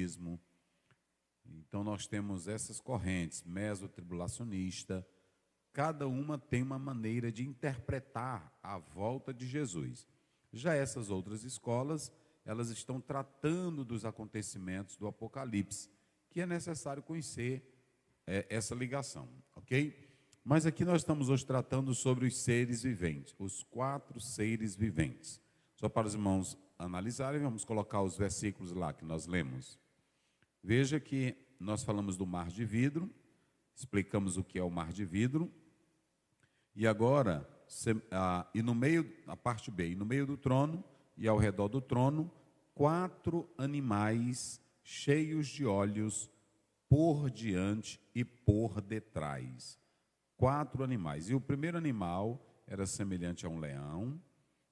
cristianismo. Então nós temos essas correntes, mesotribulacionista, cada uma tem uma maneira de interpretar a volta de Jesus. Já essas outras escolas, elas estão tratando dos acontecimentos do Apocalipse, que é necessário conhecer essa ligação, ok? Mas aqui nós estamos hoje tratando sobre os seres viventes, os 4 seres viventes. Só para os irmãos analisarem, vamos colocar os versículos lá que nós lemos. Veja que nós falamos do mar de vidro, explicamos o que é o mar de vidro, e agora, e no meio, a parte B, e no meio do trono e ao redor do trono, 4 animais cheios de olhos por diante e por detrás. 4 animais. E o primeiro animal era semelhante a um leão,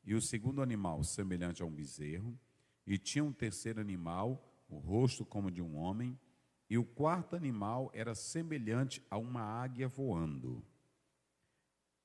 e o segundo animal semelhante a um bezerro, e tinha um terceiro animal, o rosto como de um homem, e o quarto animal era semelhante a uma águia voando.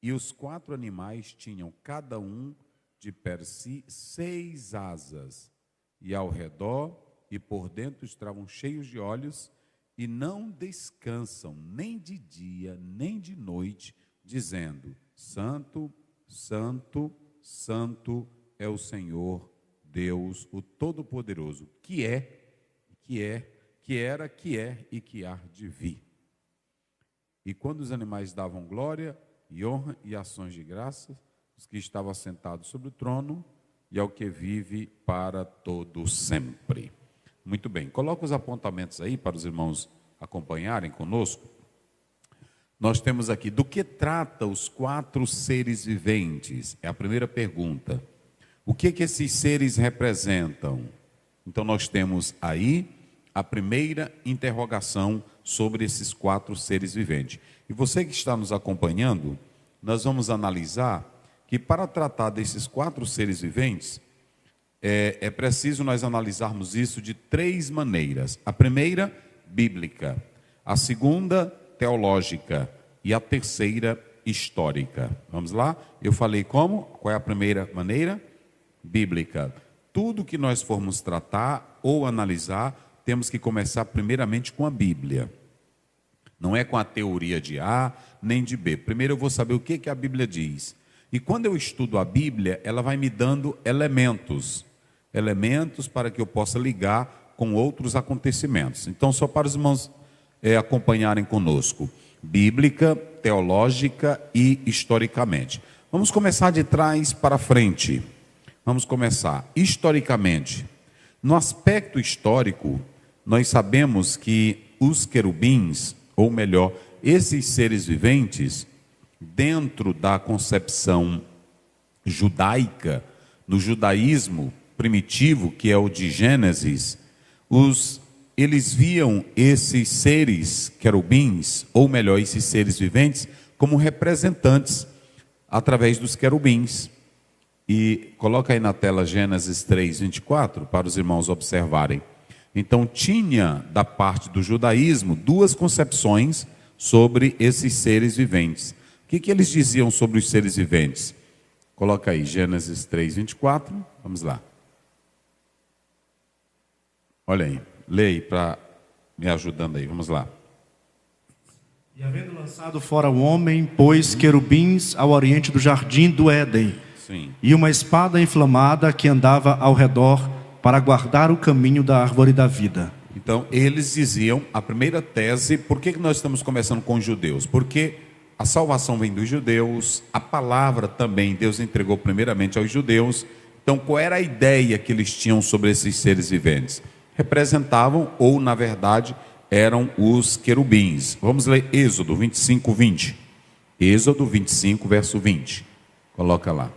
E os 4 animais tinham cada um de per si 6 asas, e ao redor e por dentro estavam cheios de olhos, e não descansam nem de dia nem de noite, dizendo: Santo, Santo, Santo é o Senhor Deus, o Todo-Poderoso, que era, que é e que há de vir. E quando os animais davam glória e honra e ações de graça, os que estavam assentados sobre o trono, e ao que vive para todo sempre. Muito bem, coloca os apontamentos aí para os irmãos acompanharem conosco. Nós temos aqui, do que trata os 4 seres viventes? É a primeira pergunta. O que esses seres representam? Então nós temos aí a primeira interrogação sobre esses 4 seres viventes. E você que está nos acompanhando, nós vamos analisar que para tratar desses 4 seres viventes, é preciso nós analisarmos isso de 3 maneiras. A primeira, bíblica. A segunda, teológica. E a terceira, histórica. Vamos lá? Eu falei como? Qual é a primeira maneira? Bíblica. Tudo que nós formos tratar ou analisar, temos que começar primeiramente com a Bíblia. Não é com a teoria de A nem de B. Primeiro eu vou saber o que a Bíblia diz. E quando eu estudo a Bíblia, ela vai me dando elementos para que eu possa ligar com outros acontecimentos. Então, só para os irmãos acompanharem conosco. Bíblica, teológica e historicamente. Vamos começar de trás para frente. Vamos começar historicamente. No aspecto histórico, nós sabemos que os querubins, ou melhor, esses seres viventes, dentro da concepção judaica, no judaísmo primitivo, que é o de Gênesis, eles viam esses seres querubins, ou melhor, esses seres viventes, como representantes através dos querubins. E coloca aí na tela Gênesis 3:24, para os irmãos observarem. Então tinha da parte do judaísmo 2 concepções sobre esses seres viventes. O que eles diziam sobre os seres viventes? Coloca aí, Gênesis 3:24, vamos lá. Olha aí, leia para me ajudando aí, vamos lá. E havendo lançado fora o homem, pôs querubins ao oriente do jardim do Éden. Sim. E uma espada inflamada que andava ao redor para guardar o caminho da árvore da vida. Então, eles diziam, a primeira tese, por que nós estamos começando com os judeus? Porque a salvação vem dos judeus, a palavra também Deus entregou primeiramente aos judeus. Então, qual era a ideia que eles tinham sobre esses seres viventes? Representavam, ou na verdade, eram os querubins. Vamos ler Êxodo 25:20. Êxodo 25, verso 20. Coloca lá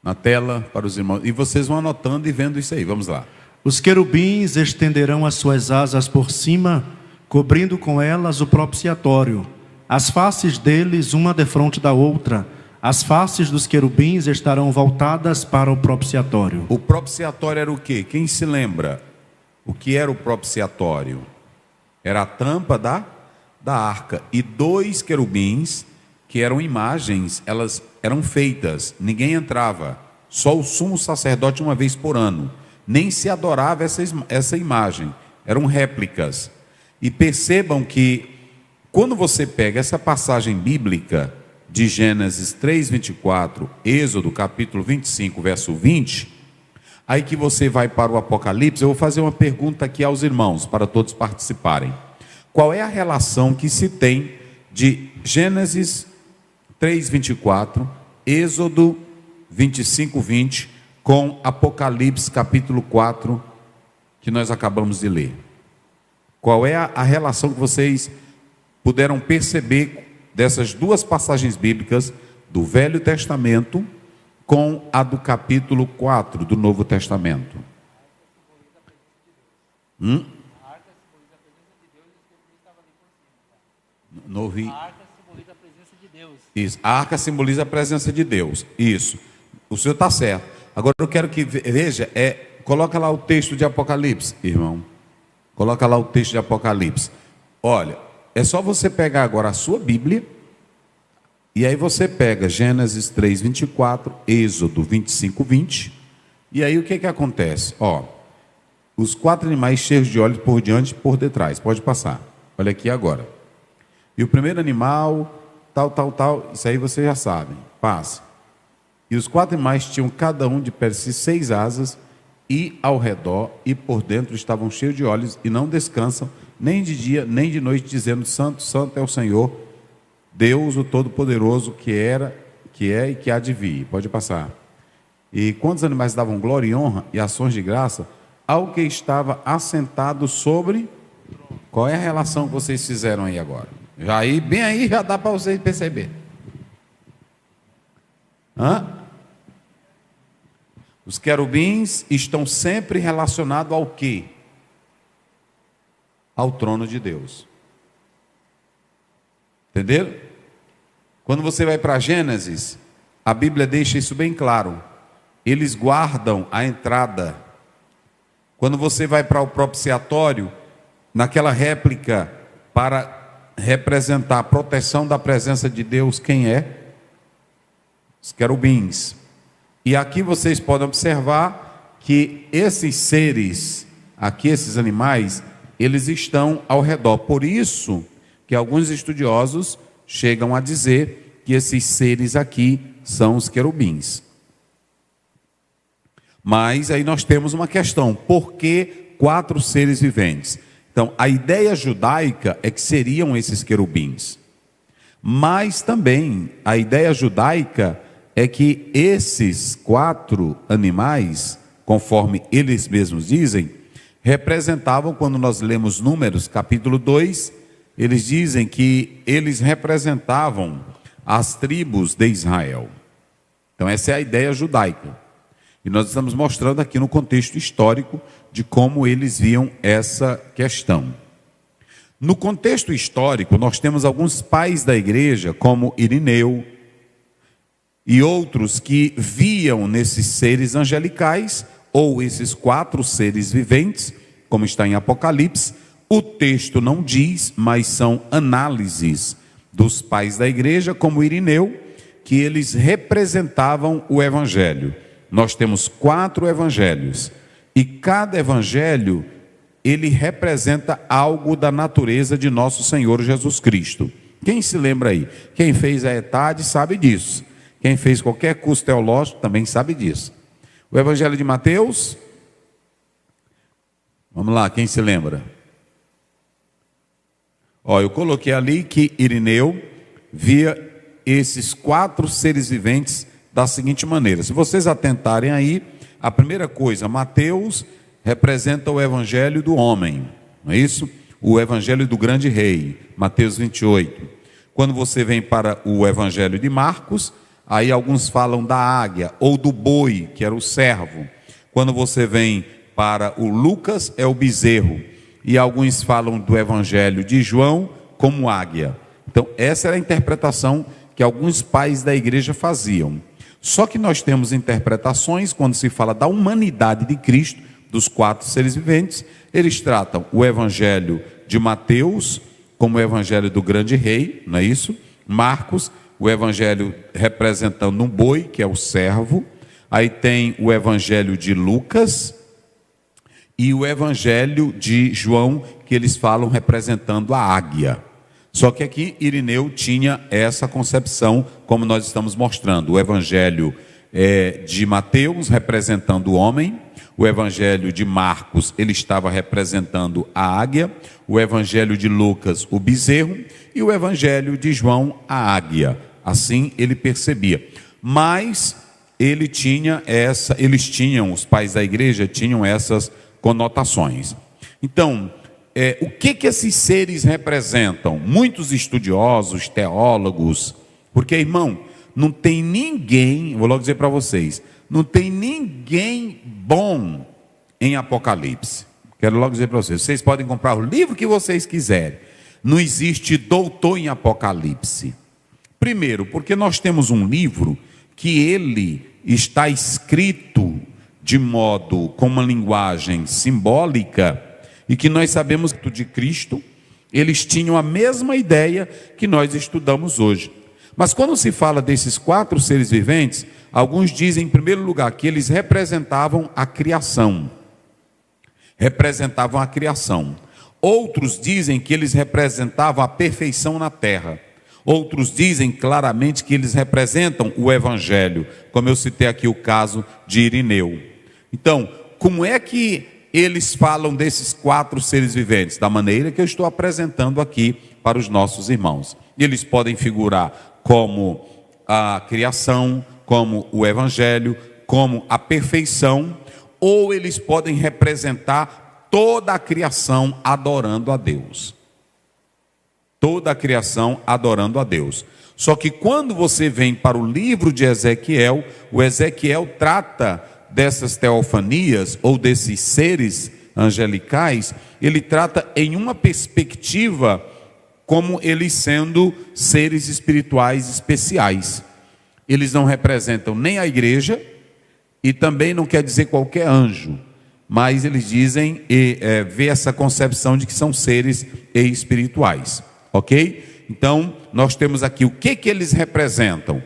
na tela para os irmãos. E vocês vão anotando e vendo isso aí. Vamos lá. Os querubins estenderão as suas asas por cima, cobrindo com elas o propiciatório. As faces deles, uma defronte da outra. As faces dos querubins estarão voltadas para o propiciatório. O propiciatório era o quê? Quem se lembra? O que era o propiciatório? Era a tampa da arca. E 2 querubins, que eram imagens, elas eram feitas. Ninguém entrava. Só o sumo sacerdote uma vez por ano. nem se adorava essa imagem, eram réplicas. E percebam que quando você pega essa passagem bíblica de Gênesis 3:24, Êxodo capítulo 25, verso 20, aí que você vai para o Apocalipse, eu vou fazer uma pergunta aqui aos irmãos, para todos participarem. Qual é a relação que se tem de Gênesis 3:24, Êxodo 25:20, com Apocalipse capítulo 4, que nós acabamos de ler? Qual é a relação que vocês puderam perceber dessas duas passagens bíblicas do Velho Testamento com a do capítulo 4 do Novo Testamento? Não ouvi. A arca simboliza a presença de Deus. Isso, a arca simboliza a presença de Deus. Isso, o senhor está certo. Agora eu quero que veja, coloca lá o texto de Apocalipse, irmão. Coloca lá o texto de Apocalipse. Olha, é só você pegar agora a sua Bíblia, e aí você pega Gênesis 3:24, Êxodo 25:20, e aí o que acontece? Ó, os 4 animais cheios de olhos por diante e por detrás. Pode passar. Olha aqui agora. E o primeiro animal, tal, isso aí você já sabe. Passa. E os 4 animais tinham cada um de per si 6 asas, e ao redor e por dentro estavam cheios de olhos, e não descansam, nem de dia, nem de noite, dizendo: Santo, Santo é o Senhor, Deus o Todo-Poderoso, que é e que há de vir. Pode passar. E quantos animais davam glória e honra e ações de graça ao que estava assentado sobre... Qual é a relação que vocês fizeram aí agora? Bem aí já dá para vocês perceber. Os querubins estão sempre relacionados ao quê? Ao trono de Deus. Entenderam? Quando você vai para Gênesis, a Bíblia deixa isso bem claro. Eles guardam a entrada. Quando você vai para o propiciatório, naquela réplica para representar a proteção da presença de Deus, quem é? Os querubins. E aqui vocês podem observar que esses seres, aqui esses animais, eles estão ao redor. Por isso que alguns estudiosos chegam a dizer que esses seres aqui são os querubins. Mas aí nós temos uma questão: por que 4 seres viventes? Então, a ideia judaica é que seriam esses querubins. Mas também a ideia judaica é que esses 4 animais, conforme eles mesmos dizem, representavam, quando nós lemos Números, capítulo 2, eles dizem que eles representavam as tribos de Israel. Então essa é a ideia judaica. E nós estamos mostrando aqui no contexto histórico de como eles viam essa questão. No contexto histórico, nós temos alguns pais da igreja, como Irineu, e outros que viam nesses seres angelicais, ou esses 4 seres viventes, como está em Apocalipse. O texto não diz, mas são análises dos pais da igreja, como Irineu, que eles representavam o evangelho. Nós temos 4 evangelhos, e cada evangelho, ele representa algo da natureza de nosso Senhor Jesus Cristo. Quem se lembra aí? Quem fez a ETAD sabe disso. Quem fez qualquer curso teológico também sabe disso. O evangelho de Mateus, vamos lá, quem se lembra? Eu coloquei ali que Irineu via esses 4 seres viventes da seguinte maneira. Se vocês atentarem aí, a primeira coisa, Mateus representa o evangelho do homem, não é isso? O evangelho do grande rei, Mateus 28. Quando você vem para o evangelho de Marcos, aí alguns falam da águia ou do boi, que era o servo. Quando você vem para o Lucas, é o bezerro. E alguns falam do evangelho de João como águia. Então essa era a interpretação que alguns pais da igreja faziam. Só que nós temos interpretações, quando se fala da humanidade de Cristo, dos 4 seres viventes, eles tratam o evangelho de Mateus como o evangelho do grande rei, não é isso? Marcos, o evangelho representando um boi, que é o servo. Aí tem o evangelho de Lucas, e o evangelho de João, que eles falam representando a águia. Só que aqui Irineu tinha essa concepção, como nós estamos mostrando. O evangelho de Mateus representando o homem, o evangelho de Marcos ele estava representando a águia, o evangelho de Lucas o bezerro e o evangelho de João a águia. Assim ele percebia. Mas eles tinham, os pais da igreja tinham essas conotações. Então, o que esses seres representam? Muitos estudiosos, teólogos, porque, irmão, não tem ninguém, vou logo dizer para vocês, não tem ninguém bom em Apocalipse. Quero logo dizer para vocês, vocês podem comprar o livro que vocês quiserem. Não existe doutor em Apocalipse. Primeiro, porque nós temos um livro que ele está escrito de modo, com uma linguagem simbólica, e que nós sabemos que de Cristo, eles tinham a mesma ideia que nós estudamos hoje. Mas quando se fala desses 4 seres viventes, alguns dizem, em primeiro lugar, que eles representavam a criação. Representavam a criação. Outros dizem que eles representavam a perfeição na terra. Outros dizem claramente que eles representam o evangelho, como eu citei aqui o caso de Irineu. Então, como é que eles falam desses 4 seres viventes? Da maneira que eu estou apresentando aqui para os nossos irmãos. Eles podem figurar como a criação, como o evangelho, como a perfeição, ou eles podem representar toda a criação adorando a Deus. Toda a criação adorando a Deus. Só que quando você vem para o livro de Ezequiel, o Ezequiel trata dessas teofanias ou desses seres angelicais, ele trata em uma perspectiva como eles sendo seres espirituais especiais. Eles não representam nem a igreja e também não quer dizer qualquer anjo, mas eles dizem vê essa concepção de que são seres espirituais, ok? Então nós temos aqui o que eles representam.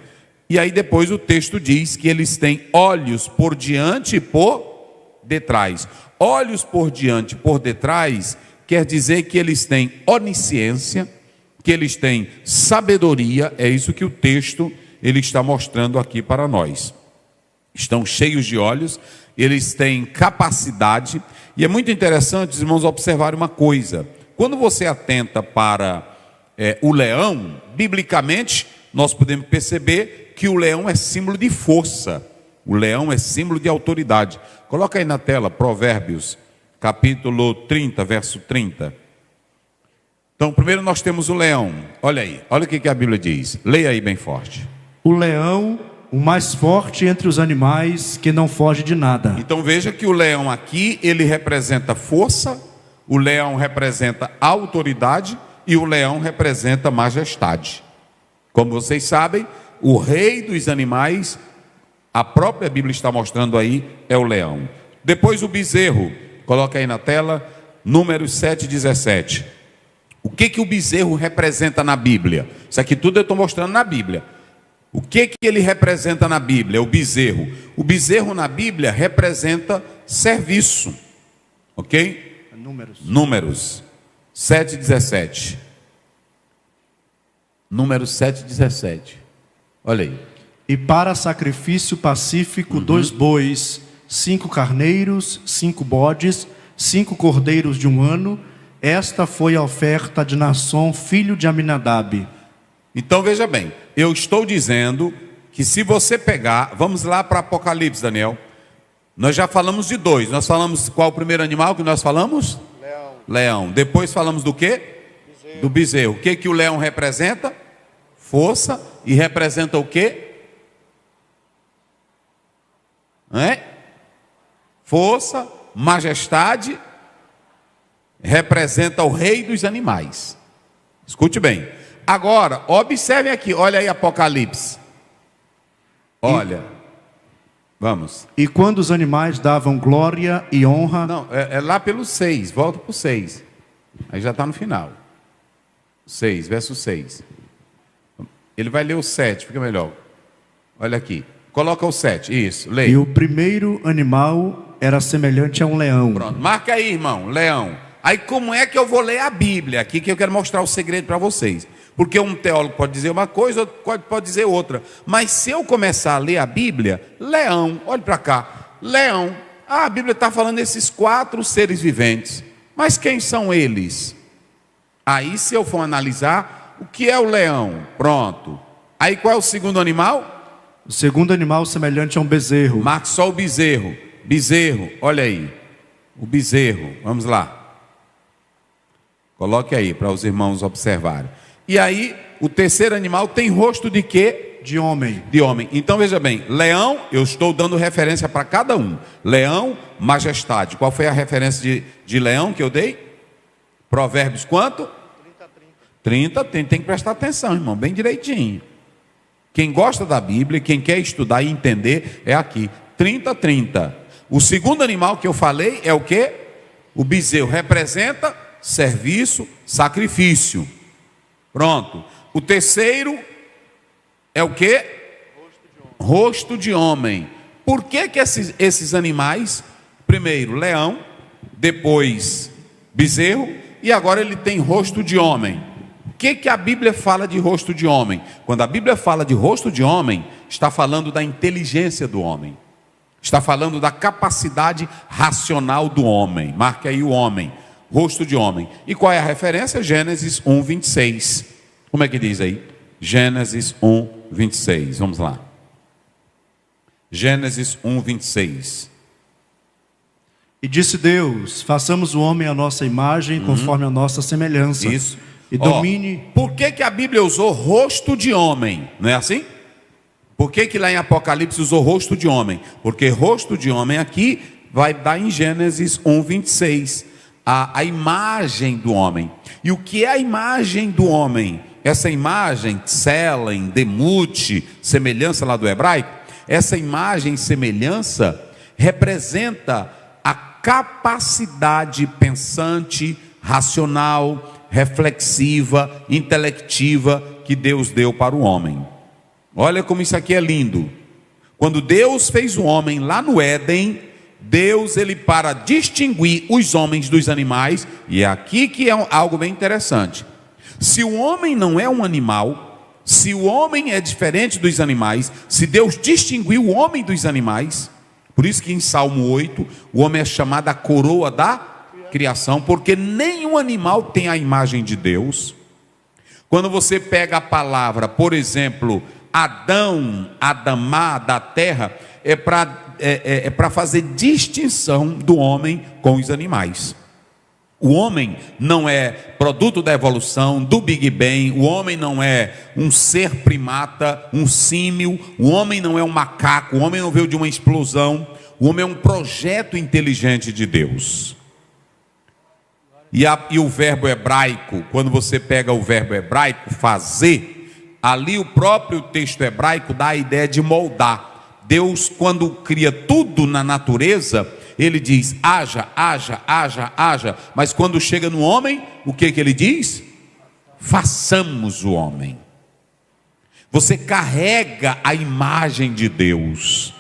E aí depois o texto diz que eles têm olhos por diante e por detrás. Olhos por diante e por detrás quer dizer que eles têm onisciência, que eles têm sabedoria. É isso que o texto ele está mostrando aqui para nós. Estão cheios de olhos, eles têm capacidade. E é muito interessante, os irmãos, observarem uma coisa. Quando você atenta para o leão, biblicamente, nós podemos perceber que o leão é símbolo de força, o leão é símbolo de autoridade. Coloca aí na tela, Provérbios, capítulo 30, verso 30. Então, primeiro nós temos o leão, olha aí, olha o que a Bíblia diz, leia aí bem forte. O leão, o mais forte entre os animais, que não foge de nada. Então veja que o leão aqui, ele representa força, o leão representa autoridade e o leão representa majestade. Como vocês sabem, o rei dos animais, a própria Bíblia está mostrando aí, é o leão. Depois o bezerro, coloca aí na tela, Números 7:17. O que o bezerro representa na Bíblia? Isso aqui tudo eu estou mostrando na Bíblia. O que ele representa na Bíblia? O bezerro. O bezerro na Bíblia representa serviço. Ok? Números 7:17. Números 7:17. Olha aí. E para sacrifício pacífico 2 bois, 5 carneiros, 5 bodes, 5 cordeiros de 1 ano. Esta foi a oferta de Naasson, filho de Aminadab. Então veja bem, eu estou dizendo que se você pegar, vamos lá para Apocalipse, Daniel. Nós já falamos de 2. Nós falamos qual o primeiro animal que nós falamos? Leão. Depois falamos do quê? Bezerro. Do bezerro. O que o leão representa? Força. E representa o quê? Força, majestade. Representa o rei dos animais. Escute bem. Agora, observe aqui, olha aí Apocalipse. Olha. Vamos. E quando os animais davam glória e honra... Não, é lá pelo 6, volta para o 6. Aí já está no final. 6, verso 6. Ele vai ler o 7, fica melhor. Olha aqui. Coloca o 7, isso, leia. E o primeiro animal era semelhante a um leão. Pronto, marca aí, irmão, leão. Aí como é que eu vou ler a Bíblia? Aqui que eu quero mostrar o segredo para vocês. Porque um teólogo pode dizer uma coisa, outro pode dizer outra. Mas se eu começar a ler a Bíblia, leão, olhe para cá, leão. A Bíblia está falando desses 4 seres viventes. Mas quem são eles? Aí se eu for analisar, o que é o leão? Pronto. Aí qual é o segundo animal? O segundo animal semelhante a um bezerro. Marque só o bezerro. Bezerro, olha aí. O bezerro, vamos lá. Coloque aí para os irmãos observarem. E aí, o terceiro animal tem rosto de quê? De homem. De homem. Então veja bem, leão, eu estou dando referência para cada um. Leão, majestade. Qual foi a referência de leão que eu dei? Provérbios quanto? 30. Tem que prestar atenção, irmão, bem direitinho. Quem gosta da Bíblia, quem quer estudar e entender, é aqui. 30. O segundo animal que eu falei é o quê? O bezerro. Representa serviço, sacrifício. Pronto. O terceiro é o quê? Rosto de homem. Por que esses animais? Primeiro leão, depois bezerro, e agora ele tem rosto de homem. O que a Bíblia fala de rosto de homem? Quando a Bíblia fala de rosto de homem, está falando da inteligência do homem, está falando da capacidade racional do homem. Marque aí o homem, rosto de homem. E qual é a referência? Gênesis 1:26. Como é que diz aí? Gênesis 1:26. Vamos lá. Gênesis 1:26. E disse Deus: façamos o homem à nossa imagem, conforme a nossa semelhança. Isso. E domine. Por que a Bíblia usou rosto de homem? Não é assim? Por que lá em Apocalipse usou rosto de homem? Porque rosto de homem aqui vai dar em Gênesis 1:26. A imagem do homem. E o que é a imagem do homem? Essa imagem, tselen, demute, semelhança lá do hebraico, essa imagem, semelhança, representa a capacidade pensante, racional, reflexiva, intelectiva que Deus deu para o homem. Olha como isso aqui é lindo. Quando Deus fez o homem lá no Éden, Deus, ele para distinguir os homens dos animais, e é aqui que é algo bem interessante. Se o homem não é um animal, se o homem é diferente dos animais, se Deus distinguiu o homem dos animais, por isso que em Salmo 8, o homem é chamado a coroa da criação, porque nenhum animal tem a imagem de Deus. Quando você pega a palavra, por exemplo, Adão, Adamá, da terra, é para fazer distinção do homem com os animais. O homem não é produto da evolução, do Big Bang. O homem não é um ser primata, um símil. O homem não é um macaco. O homem não veio de uma explosão. O homem é um projeto inteligente de Deus. E o verbo hebraico, quando você pega o verbo hebraico, fazer, ali o próprio texto hebraico dá a ideia de moldar. Deus, quando cria tudo na natureza, ele diz, haja, haja, haja, haja. Mas quando chega no homem, o que ele diz? Façamos o homem. Você carrega a imagem de Deus.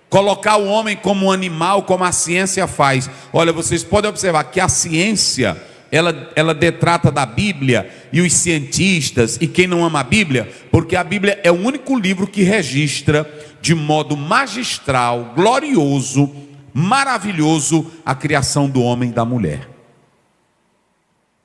Colocar o homem como um animal, como a ciência faz. Olha, vocês podem observar que a ciência, ela detrata da Bíblia, e os cientistas, e quem não ama a Bíblia, porque a Bíblia é o único livro que registra de modo magistral, glorioso, maravilhoso, a criação do homem e da mulher.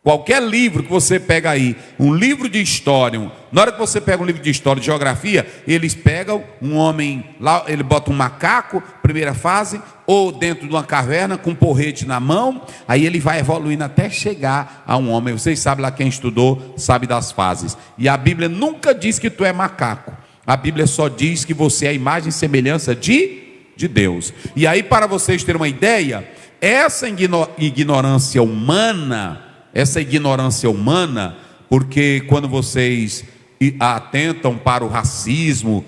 Qualquer livro que você pega aí, um livro de história, na hora que você pega um livro de história, de geografia, eles pegam um homem, lá ele bota um macaco, primeira fase, ou dentro de uma caverna com um porrete na mão, aí ele vai evoluindo até chegar a um homem. Vocês sabem lá, quem estudou sabe das fases. E a Bíblia nunca diz que tu é macaco. A Bíblia só diz que você é a imagem e semelhança de Deus. E aí, para vocês terem uma ideia, essa ignorância humana, porque quando vocês atentam para o racismo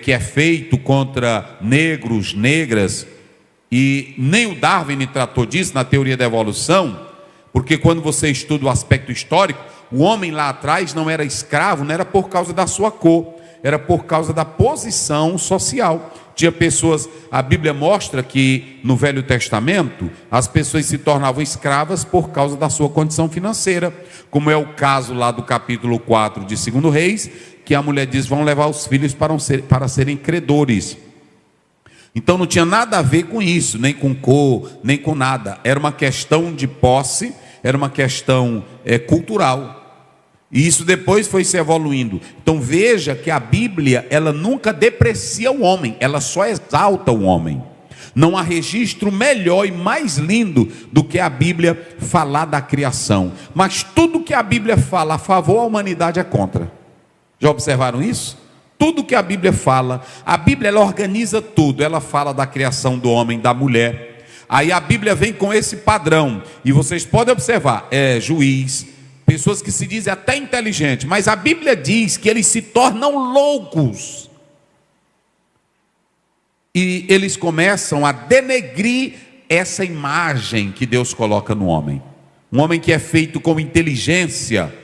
que é feito contra negros, negras, e nem o Darwin tratou disso na teoria da evolução, porque quando você estuda o aspecto histórico, o homem lá atrás não era escravo, não era por causa da sua cor, era por causa da posição social. Tinha pessoas, a Bíblia mostra que no Velho Testamento as pessoas se tornavam escravas por causa da sua condição financeira, como é o caso lá do capítulo 4 de 2 Reis, que a mulher diz: vão levar os filhos para serem credores. Então não tinha nada a ver com isso, nem com cor, nem com nada. Era uma questão de posse, era uma questão cultural. E isso depois foi se evoluindo. Então veja que a Bíblia, ela nunca deprecia o homem, ela só exalta o homem. Não há registro melhor e mais lindo do que a Bíblia falar da criação. Mas tudo que a Bíblia fala a favor, a humanidade é contra. Já observaram isso? Tudo que a Bíblia fala, a Bíblia ela organiza tudo. Ela fala da criação do homem, da mulher. Aí a Bíblia vem com esse padrão. E vocês podem observar, juiz, pessoas que se dizem até inteligentes, mas a Bíblia diz que eles se tornam loucos. E eles começam a denegrir essa imagem que Deus coloca no homem. Um homem que é feito com inteligência,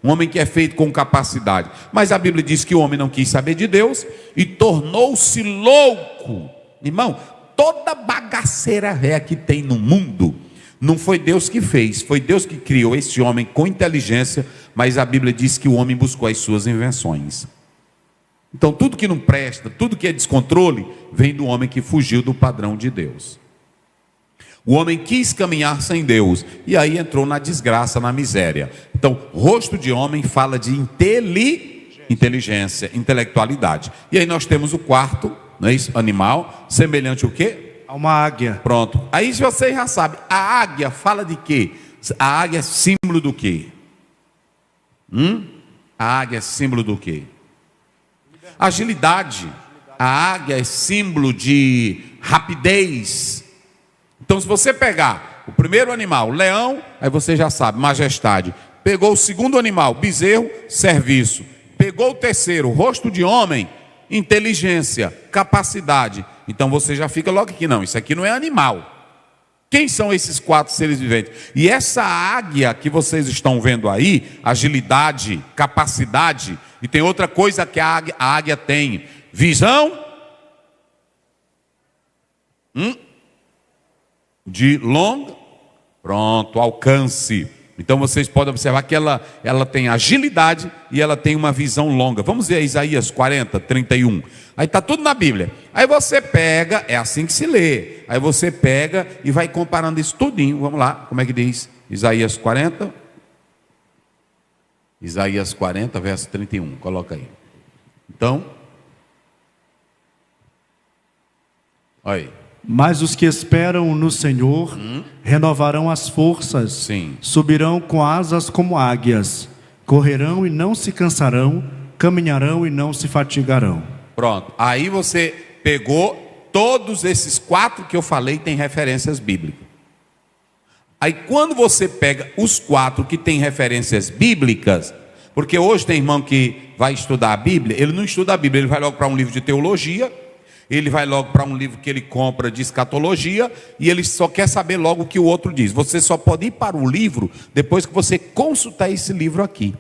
um homem que é feito com capacidade. Mas a Bíblia diz que o homem não quis saber de Deus e tornou-se louco. Irmão, toda bagaceira ré que tem no mundo, não foi Deus que fez, foi Deus que criou esse homem com inteligência, mas a Bíblia diz que o homem buscou as suas invenções. Então tudo que não presta, tudo que é descontrole, vem do homem que fugiu do padrão de Deus. O homem quis caminhar sem Deus, e aí entrou na desgraça, na miséria. Então, rosto de homem fala de inteligência, intelectualidade. E aí nós temos o quarto, não é isso? Animal, semelhante ao quê? A uma águia. Pronto. Aí você já sabe, a águia fala de quê? A águia é símbolo do quê? A águia é símbolo do quê? Agilidade. A águia é símbolo de rapidez. Então se você pegar o primeiro animal, leão, aí você já sabe, majestade. Pegou o segundo animal, bezerro, serviço. Pegou o terceiro, rosto de homem, inteligência, capacidade. Então você já fica logo aqui, não, isso aqui não é animal. Quem são esses 4 seres viventes? E essa águia que vocês estão vendo aí, agilidade, capacidade, e tem outra coisa que a águia tem, visão de longo, pronto, alcance. Então vocês podem observar que ela tem agilidade e ela tem uma visão longa. Vamos ver Isaías 40, 31. Aí está tudo na Bíblia. Aí você pega, é assim que se lê. Aí você pega e vai comparando isso tudinho. Vamos lá, como é que diz? Isaías 40. Isaías 40, verso 31. Coloca aí. Então, olha aí. Mas os que esperam no Senhor renovarão as forças, Sim. Subirão com asas como águias, correrão e não se cansarão, caminharão e não se fatigarão. Pronto, aí você pegou todos esses 4 que eu falei, tem referências bíblicas. Aí quando você pega os 4 que tem referências bíblicas, porque hoje tem irmão que vai estudar a Bíblia, ele não estuda a Bíblia, ele vai logo para um livro de teologia, ele vai logo para um livro que ele compra de escatologia, e ele só quer saber logo o que o outro diz. Você só pode ir para o livro depois que você consultar esse livro aqui,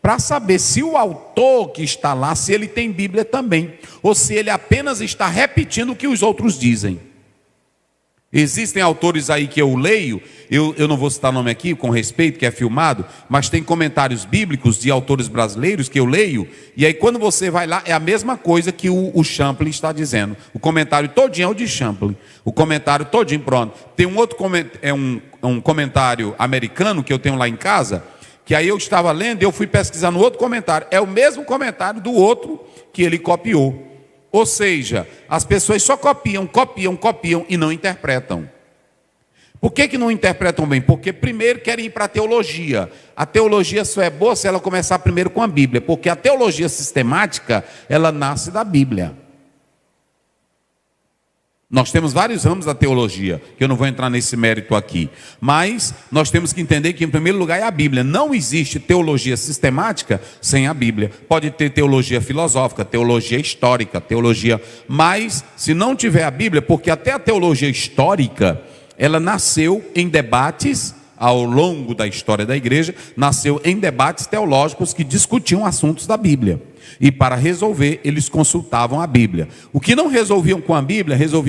para saber se o autor que está lá, se ele tem Bíblia também, ou se ele apenas está repetindo o que os outros dizem. Existem autores aí que eu leio, eu não vou citar nome aqui, com respeito, que é filmado, mas tem comentários bíblicos de autores brasileiros que eu leio, e aí quando você vai lá, é a mesma coisa que o Champlin está dizendo. O comentário todinho é o de Champlin, o comentário todinho, pronto. Tem um outro um comentário americano que eu tenho lá em casa, que aí eu estava lendo e eu fui pesquisar no outro comentário, é o mesmo comentário do outro que ele copiou. Ou seja, as pessoas só copiam e não interpretam. Por que não interpretam bem? Porque primeiro querem ir para a teologia. A teologia só é boa se ela começar primeiro com a Bíblia, porque a teologia sistemática, ela nasce da Bíblia. Nós temos vários ramos da teologia, que eu não vou entrar nesse mérito aqui. Mas nós temos que entender que, em primeiro lugar, é a Bíblia. Não existe teologia sistemática sem a Bíblia. Pode ter teologia filosófica, teologia histórica, teologia... Mas, se não tiver a Bíblia, porque até a teologia histórica, ela nasceu em debates, ao longo da história da igreja, nasceu em debates teológicos que discutiam assuntos da Bíblia. E para resolver, eles consultavam a Bíblia. O que não resolviam com a Bíblia, resolviam